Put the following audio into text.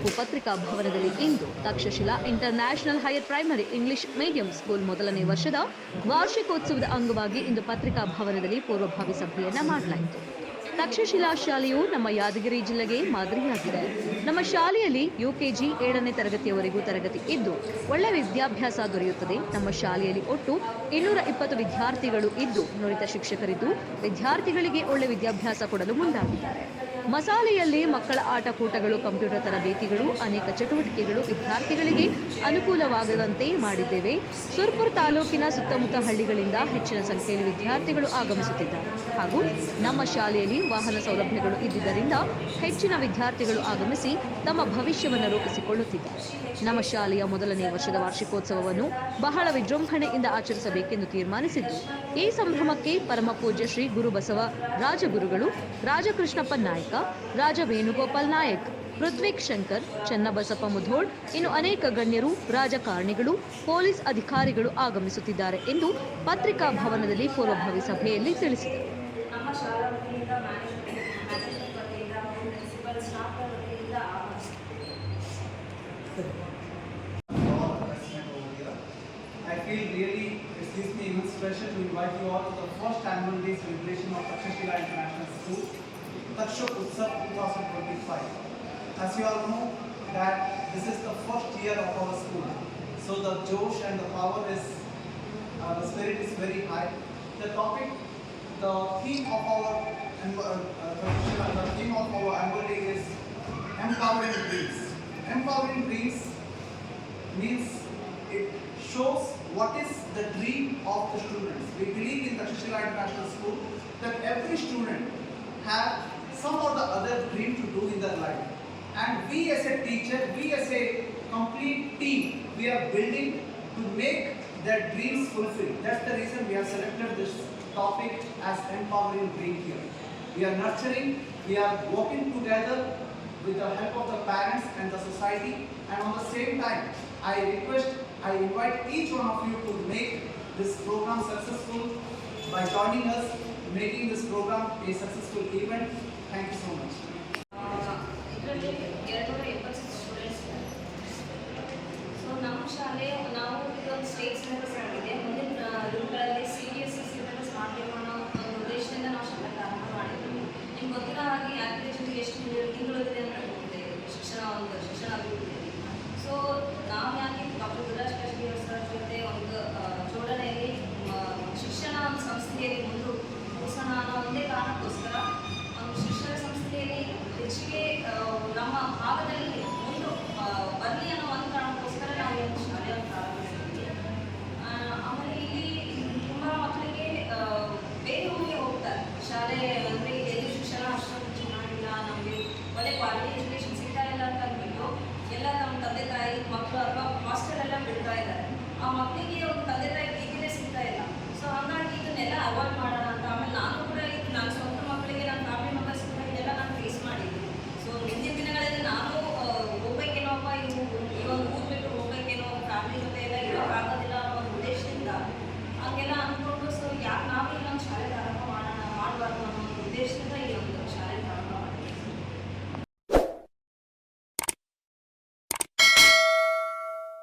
ತಾಲೂಕು ಪತ್ರಿಕಾ ಭವನದಲ್ಲಿ ಇಂದು Takshashila international higher primary English medium school ಮೊದಲನೇ ವರ್ಷದ ವಾರ್ಷಿಕೋತ್ಸವದ ಅಂಗವಾಗಿ ಇಂದು ಪತ್ರಿಕಾ ಭವನದಲ್ಲಿ ಪೂರ್ವಭಾವಿ ಸಭೆಯನ್ನ ಮಾಡಲಾಯಿತು. ತಕ್ಷಶಿಲಾ ಶಾಲೆಯು ನಮ್ಮ ಯಾದಗಿರಿ ಜಿಲ್ಲೆಗೆ ಮಾದರಿಯಾಗಿದೆ. ನಮ್ಮ ಶಾಲೆಯಲ್ಲಿ ಯುಕೆಜಿ 7ನೇ ತರಗತಿಯವರೆಗೂ ತರಗತಿ ಇದ್ದು ಒಳ್ಳೆ ವಿದ್ಯಾಭ್ಯಾಸ ದೊರೆಯುತ್ತದೆ. ನಮ್ಮ ಶಾಲೆಯಲ್ಲಿ ಒಟ್ಟು 220 ವಿದ್ಯಾರ್ಥಿಗಳು ಇದ್ದು ನುರಿತ ಶಿಕ್ಷಕರಿದ್ದು ವಿದ್ಯಾರ್ಥಿಗಳಿಗೆ ಒಳ್ಳೆ ವಿದ್ಯಾಭ್ಯಾಸ ಕೊಡಲು ಮುಂದಾಗಿದ್ದಾರೆ. ಮಸಾಲೆಯಲ್ಲಿ ಮಕ್ಕಳ ಆಟಕೂಟಗಳು, ಕಂಪ್ಯೂಟರ್ ತರಬೇತಿಗಳು, ಅನೇಕ ಚಟುವಟಿಕೆಗಳು ವಿದ್ಯಾರ್ಥಿಗಳಿಗೆ ಅನುಕೂಲವಾಗದಂತೆ ಮಾಡಿದ್ದೇವೆ. ಸುರ್ಪುರ್ ತಾಲೂಕಿನ ಸುತ್ತಮುತ್ತ ಹಳ್ಳಿಗಳಿಂದ ಹೆಚ್ಚಿನ ಸಂಖ್ಯೆಯಲ್ಲಿ ವಿದ್ಯಾರ್ಥಿಗಳು ಆಗಮಿಸುತ್ತಿದ್ದಾರೆ ಹಾಗೂ ನಮ್ಮ ಶಾಲೆಯಲ್ಲಿ ವಾಹನ ಸೌಲಭ್ಯಗಳು ಇದ್ದುದರಿಂದ ಹೆಚ್ಚಿನ ವಿದ್ಯಾರ್ಥಿಗಳು ಆಗಮಿಸಿ ತಮ್ಮ ಭವಿಷ್ಯವನ್ನು ರೂಪಿಸಿಕೊಳ್ಳುತ್ತಿದ್ದಾರೆ. ನಮ್ಮ ಶಾಲೆಯ ಮೊದಲನೇ ವರ್ಷದ ವಾರ್ಷಿಕೋತ್ಸವವನ್ನು ಬಹಳ ವಿಜೃಂಭಣೆಯಿಂದ ಆಚರಿಸಬೇಕೆಂದು ತೀರ್ಮಾನಿಸಿದ್ದು, ಈ ಸಂಭ್ರಮಕ್ಕೆ ಪರಮ ಪೂಜ್ಯ ಶ್ರೀ ಗುರುಬಸವ ರಾಜಗುರುಗಳು, ರಾಜಕೃಷ್ಣಪ್ಪ ನಾಯಕ, ರಾಜ ವೇಣುಗೋಪಾಲ್ ನಾಯಕ್, ಪೃಥ್ವಿಕ್ ಶಂಕರ್, ಚನ್ನಬಸಪ್ಪ ಮುಧೋಳ್, ಇನ್ನು ಅನೇಕ ಗಣ್ಯರು, ರಾಜಕಾರಣಿಗಳು, ಪೊಲೀಸ್ ಅಧಿಕಾರಿಗಳು ಆಗಮಿಸುತ್ತಿದ್ದಾರೆ ಎಂದು ಪತ್ರಿಕಾ ಭವನದಲ್ಲಿ ಪೂರ್ವಭಾವಿ ಸಭೆಯಲ್ಲಿ ತಿಳಿಸಿದರು. I feel really it gives me immense pleasure to invite you all to the first annual day celebration of Takshashila International School, Takshuk Utsav 2025. As you all know that this is the first year of our school, so the josh and the power is, the spirit is very high. The topic, the theme of our annual day is empowering dreams. Empowering dreams means it shows what is the dream of the students. We believe in Takshashila International School that every student have some or the other dream to do in their life. And we as a teacher, we as a complete team, we are building to make their dreams fulfilled. That's the reason we have selected this topic as empowering dream here. We are nurturing, we are working together with the help of the parents and the society, and on the same time, I invite each one of you to make this program successful by joining us, making this program a successful event. Thank you so much.